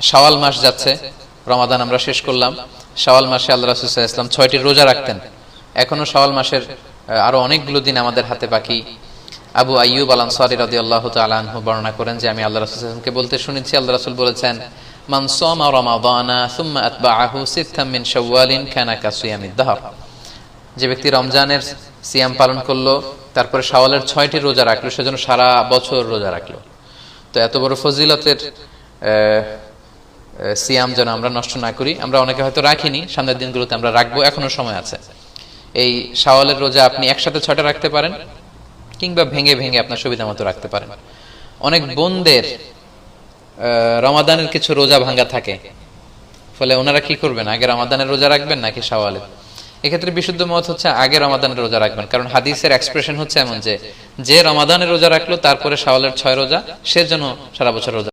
শাওয়াল মাস যাচ্ছে, রমাদান আমরা শেষ করলাম। শাওয়াল মাসে আল্লাহ রাসূল সাল্লাল্লাহু আলাইহি ওয়াসাল্লাম 6টি রোজা রাখতেন। এখনো শাওয়াল মাসের আরো অনেকগুলো দিন আমাদের হাতে বাকি। আবু আইয়ুব আল আনসারী রাদিয়াল্লাহু তাআলা আনহু বর্ণনা করেন যে আমি আল্লাহ রাসূল সাল্লাল্লাহু আলাইহি ওয়াসাল্লামকে বলতে শুনেছি, আল্লাহ রাসূল বলেছেন, মান সামা রমাদানা সুম্মা আতবাআহু সিত্তাম মিন শাওয়ালিন কানা কাসিয়ামিদ দাহর। যে ব্যক্তি রমজানের সিয়াম পালন করলো, তারপরে শাওয়ালের 6টি রোজা রাখলো, সেজন্য সারা বছর রোজা রাখলো। তো এত বড় ফজিলতের সিয়াম যেন আমরা নষ্ট না করি। আমরা অনেকে হয়তো রাখিনি, সামনের দিনগুলোতে আমরা রাখবো, এখনো সময় আছে। এই শাওয়ালের রোজা আপনি একসাথে 6টা রাখতে পারেন, কিংবা ভেঙে ভেঙে আপনার সুবিধা মতো রাখতে পারেন। অনেক বোনদের রমাদানের কিছু রোজা ভাঙ্গা থাকে, ফলে ওনারা কি করবেন, আগে রমাদানের রোজা রাখবেন নাকি শাওয়ালের? এক্ষেত্রে বিশুদ্ধ মত হচ্ছে আগে রমাদানের রোজা রাখবেন, কারণ হাদিসের এক্সপ্রেশন হচ্ছে এমন যে রমাদানের রোজা রাখলো তারপরে শাওয়ালের 6 রোজা, সে যেন সারা বছর রোজা